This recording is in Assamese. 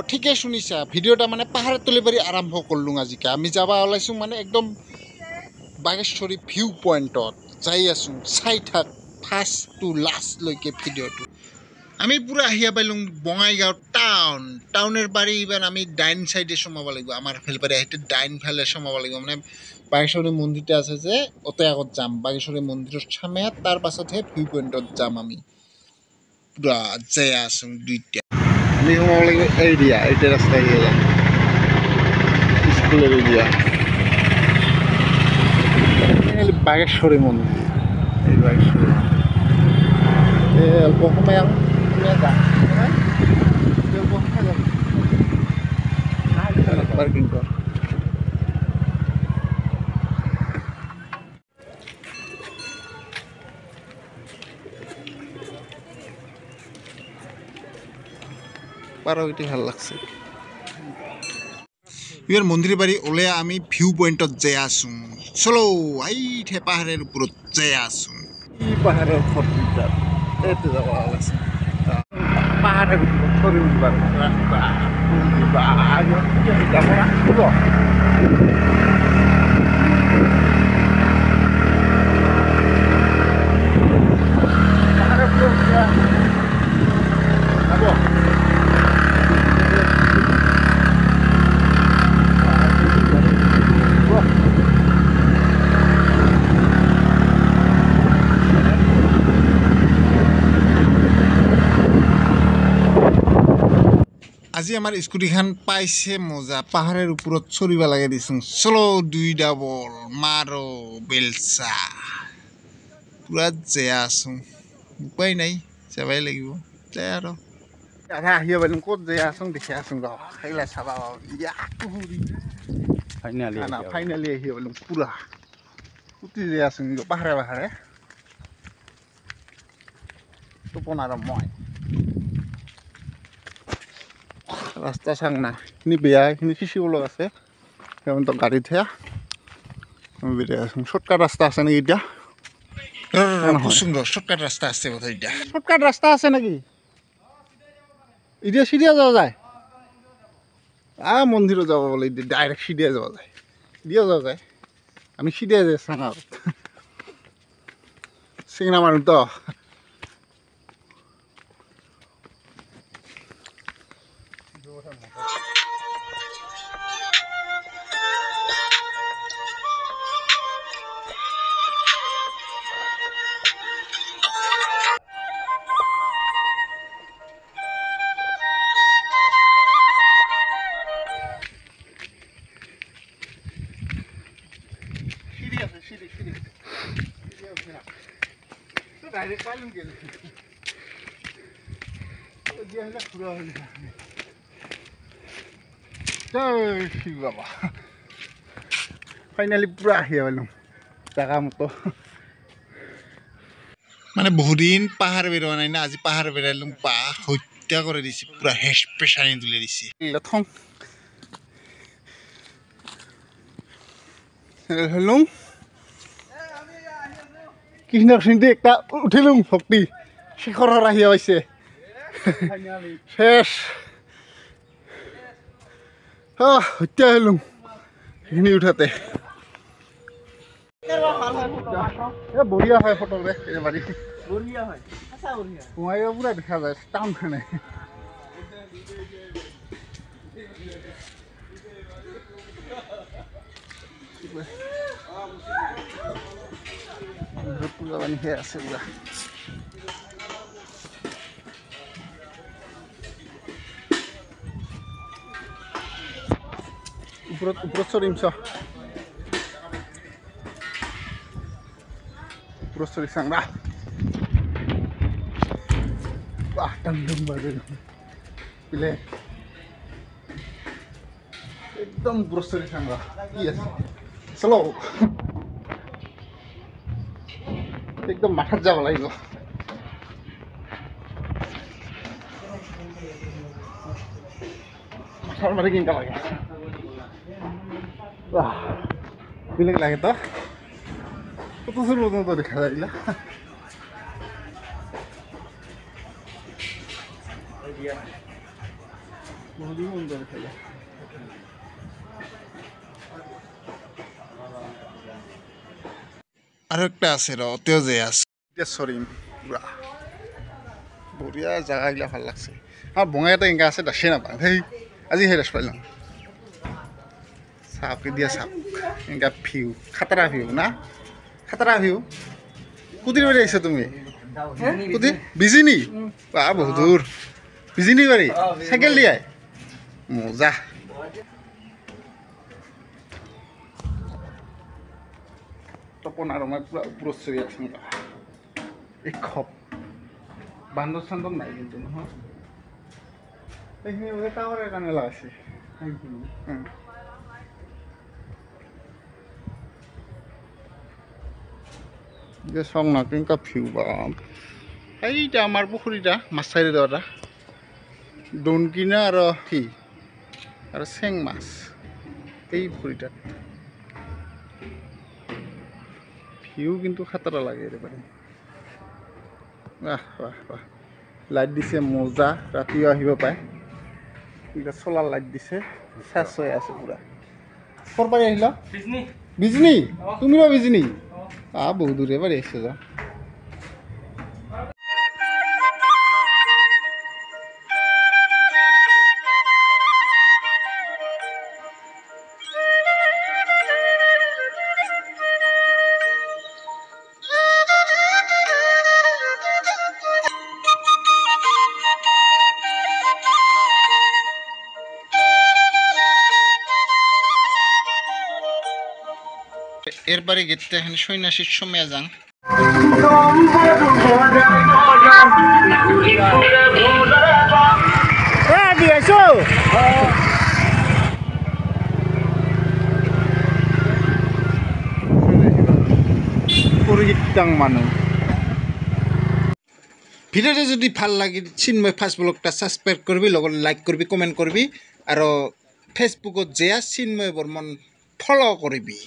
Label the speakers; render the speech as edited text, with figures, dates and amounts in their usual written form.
Speaker 1: ঠিকে শুনিছা ভিডিঅ'টা মানে পাহাৰৰ তলিবাৰী আৰম্ভ কৰিলোঁ আজিকে আমি যাব ওলাইছোঁ মানে একদম বাগেশ্বৰী ভিউ পইণ্টত যাই আছোঁ চাই থাক ফাৰ্ষ্ট টু লাষ্টলৈকে ভিডিঅ'টো আমি পুৰা আহিয়া পাইলোঁ বঙাইগাঁও টাউনৰ পাৰি এইবাৰ আমি ডাইন চাইডে সোমাব লাগিব আমাৰ ফালে পাৰি আহিতে ডাইন ফালে সোমাব লাগিব মানে বাগেশ্বৰী মন্দিৰটো আছে যে অতে আগত যাম বাগেশ্বৰী মন্দিৰৰ চামে তাৰ পাছতহে ভিউ পইণ্টত যাম আমি পুৰা যাই আছোঁ দুইটা আমি সোমাব লাগিব এৰিয়া এইটা ৰাস্তা এৰিয়া যাম স্কুলৰ এৰিয়া বাগেশ্বৰী মন্দিৰ এই বাগেশ্বৰী এই অল্প সময় পাৰ্কিং কৰ পাৰগতি ভাল লাগছে ইয়াৰ মন্দিৰ বাৰী ওলাই আমি ভিউ পইণ্টত যাই আছোঁ চলো আইঠে পাহাৰৰ ওপৰত যাই আছোঁ এই পাহাৰৰ ফটোত এইটো যাব আছে পাহাৰৰ ওপৰত থৰি উঠিবাৰ ৰাস্তা আজি আমাৰ স্কুটিখন পাইছে মজা পাহাৰৰ ওপৰত চৰিব লাগে দিছোঁ চলো দুই ডাবল মাৰো বেলচা পুৰা জেয়া আছোঁ উপায় নাই যাবাই লাগিব যাই আৰু আধা আহিব পাৰিম ক'ত যাই আছোঁ দেখি আছোঁ ৰ সেইলা চাবা ফাইনেলি আহিব পাৰিম পুৰা উঠি যাই আছোঁ পাহাৰে পাহাৰে টোপন আৰু মই ৰাস্তা চাং না এইখিনি বেয়া এইখিনি সিঁচিবলৈ আছে সেইকাৰণে গাড়ীত সেয়া আমি বেৰিয়াই আছোঁ শ্বৰ্টকাট ৰাস্তা আছে নেকি এতিয়া শ্বৰ্টকাট ৰাস্তা আছে বোধহয় এতিয়া শ্বৰ্টকাট ৰাস্তা আছে নেকি এতিয়া চিৰিয়া যোৱা যায় মন্দিৰত যাব বোলে এতিয়া ডাইৰেক্ট চিৰিয়া যোৱা যায় দিয়া যোৱা যায় আমি চিৰিয়া যাই চাঙাত চিঙনা মানুহ তো বাবা ফাইনেলি পুৰা আহি পালোঁ জেগা মতো মানে বহুদিন পাহাৰ বেৰোৱা নাই না আজি পাহাৰ বেৰাইলোঁ বাহ হত্যা কৰি দিছে পুৰা হেচ পেচাৰি তুলি দিছে থং হেল্ল' কৃষ্ণখিনি একটা উঠিলোঁ ভক্তি শিখৰৰ আহি পাইছে শেষ হত্যা হ'লোঁ সেইখিনি উঠাতে বঢ়িয়া হয় ফটো দে বাৰী বঢ়িয়া হয় সোমাইও পুৰা দেখা যায় টাউন খানে পূজা পানী সেই আছে পুৰা ওপৰত চৰিম চ ওপৰত চৰি চাং ৰা টাংডুং বাজে পিলে একদম ওপৰত চৰি চাং ৰা কি আছে চলো একদম মাথাত যাব লাগিব মাথার মাঝে কিনতে লাগে বেলেগ লাগে তো কত সুন্দর মতো দেখা যায় না বহুদিন মন করে খেলা আর একটা আছে র তেও যে আছে সরিম পুরা বঢ়িয়া জায়গাগুলা ভাল লাগছে আর বঙাই এটা এঙ্গা আছে দাসে নাপাওঁ সেই আজি সেই দাস পাইলাম চাপকে দিয়া চাপ এঙ্গা ভিউ খাতৰা ভিউ না খাতৰা ভিউ কুদিৰ বাৰী আহিছা তুমি কুদি বিজিনি বা বহুত দূৰ বিজিনি বাৰী চাইকেল দিয়াই মজা তপন আৰু মই পুৰা ওপৰত চৰি আছো এই খপ বান্দৰ চান্দৰ নাই কিন্তু নহয় এইখিনি বোলে টাৱাৰৰ কাৰণে লগাইছে চাওঁ না কেনেকুৱা ভিউ বা এইটা আমাৰ পুখুৰীটা মাছ চাৰি দেওয়া দোনকিনা আৰু কি আৰু চেং মাছ এই পুখুৰীটাত ভিউ কিন্তু খাতৰা লাগে একেবাৰে বাহ বাহ বাহ লাইট দিছে মজা ৰাতিও আহিব পাৰে এতিয়া চলাৰ লাইট দিছে চেচ হৈ আছে পুৰা ক'ৰ পাৰি আহিলা বিজনী তুমিও বিজনী বহুত দূৰে পাৰি আহিছে যা এরপরে গেতে এখন সন্ন্যাসীর সময় যান মানুষ ভিডিওটা যদি ভাল লাগে চিন্ময় ফার্স্ট ব্লগটা সাবস্ক্রাইব করবি লগত লাইক করবি কমেন্ট করবি আর ফেসবুকত যেয়া চিন্ময় বর্মন ফলো করবি।